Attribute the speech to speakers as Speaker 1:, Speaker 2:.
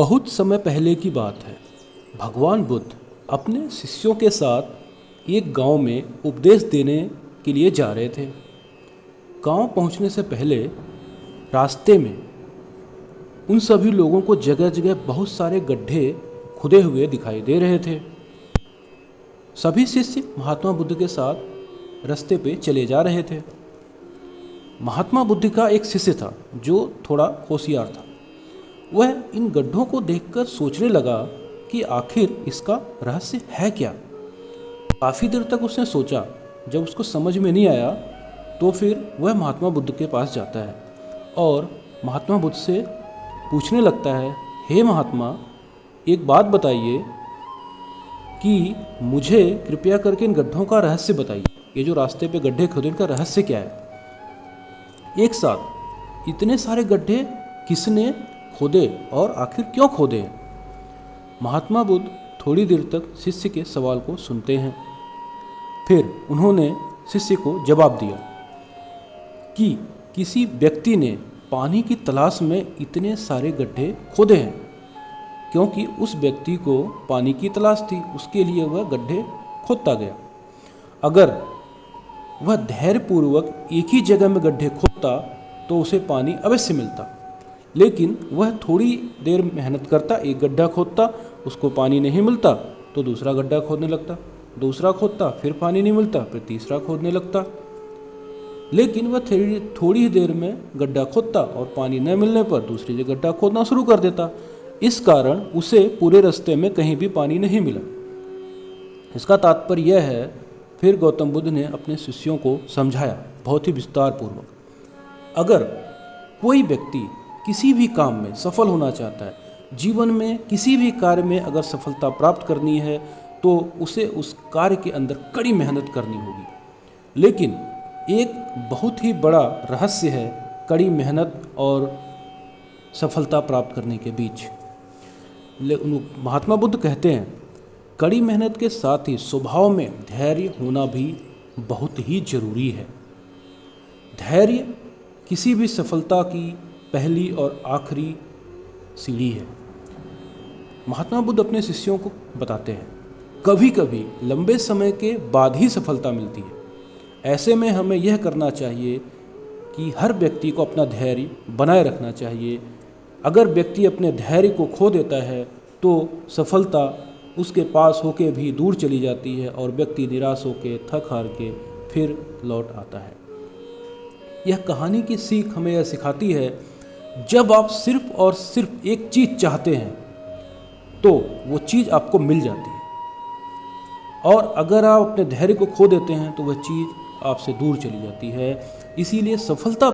Speaker 1: बहुत समय पहले की बात है। भगवान बुद्ध अपने शिष्यों के साथ एक गांव में उपदेश देने के लिए जा रहे थे। गांव पहुंचने से पहले रास्ते में उन सभी लोगों को जगह जगह बहुत सारे गड्ढे खुदे हुए दिखाई दे रहे थे। सभी शिष्य महात्मा बुद्ध के साथ रास्ते पे चले जा रहे थे। महात्मा बुद्ध का एक शिष्य था जो थोड़ा होशियार था। वह इन गड्ढों को देखकर सोचने लगा कि आखिर इसका रहस्य है क्या। काफ़ी देर तक उसने सोचा। जब उसको समझ में नहीं आया तो फिर वह महात्मा बुद्ध के पास जाता है और महात्मा बुद्ध से पूछने लगता है, हे महात्मा, एक बात बताइए कि मुझे कृपया करके इन गड्ढों का रहस्य बताइए। ये जो रास्ते पे गड्ढे खोदे इनका रहस्य क्या है? एक साथ इतने सारे गड्ढे किसने खोदे और आखिर क्यों खोदे? महात्मा बुद्ध थोड़ी देर तक शिष्य के सवाल को सुनते हैं। फिर उन्होंने शिष्य को जवाब दिया कि किसी व्यक्ति ने पानी की तलाश में इतने सारे गड्ढे खोदे हैं, क्योंकि उस व्यक्ति को पानी की तलाश थी, उसके लिए वह गड्ढे खोदता गया। अगर वह धैर्यपूर्वक एक ही जगह में गड्ढे खोदता तो उसे पानी अवश्य मिलता, लेकिन वह थोड़ी देर मेहनत करता, एक गड्ढा खोदता, उसको पानी नहीं मिलता तो दूसरा गड्ढा खोदने लगता, दूसरा खोदता, फिर पानी नहीं मिलता, फिर तीसरा खोदने लगता। लेकिन वह थोड़ी ही देर में गड्ढा खोदता और पानी न मिलने पर दूसरी जगह गड्ढा खोदना शुरू कर देता। इस कारण उसे पूरे रास्ते में कहीं भी पानी नहीं मिला। इसका तात्पर्य यह है, फिर गौतम बुद्ध ने अपने शिष्यों को समझाया बहुत ही विस्तार पूर्वक, अगर कोई व्यक्ति किसी भी काम में सफल होना चाहता है, जीवन में किसी भी कार्य में अगर सफलता प्राप्त करनी है तो उसे उस कार्य के अंदर कड़ी मेहनत करनी होगी। लेकिन एक बहुत ही बड़ा रहस्य है कड़ी मेहनत और सफलता प्राप्त करने के बीच। महात्मा बुद्ध कहते हैं, कड़ी मेहनत के साथ ही स्वभाव में धैर्य होना भी बहुत ही जरूरी है। धैर्य किसी भी सफलता की पहली और आखिरी सीढ़ी है। महात्मा बुद्ध अपने शिष्यों को बताते हैं, कभी कभी लंबे समय के बाद ही सफलता मिलती है। ऐसे में हमें यह करना चाहिए कि हर व्यक्ति को अपना धैर्य बनाए रखना चाहिए। अगर व्यक्ति अपने धैर्य को खो देता है तो सफलता उसके पास होके भी दूर चली जाती है और व्यक्ति निराश होकर थक हार के फिर लौट आता है। यह कहानी की सीख हमें यह सिखाती है, जब आप सिर्फ और सिर्फ एक चीज़ चाहते हैं तो वो चीज़ आपको मिल जाती है, और अगर आप अपने धैर्य को खो देते हैं तो वह चीज़ आपसे दूर चली जाती है। इसीलिए सफलता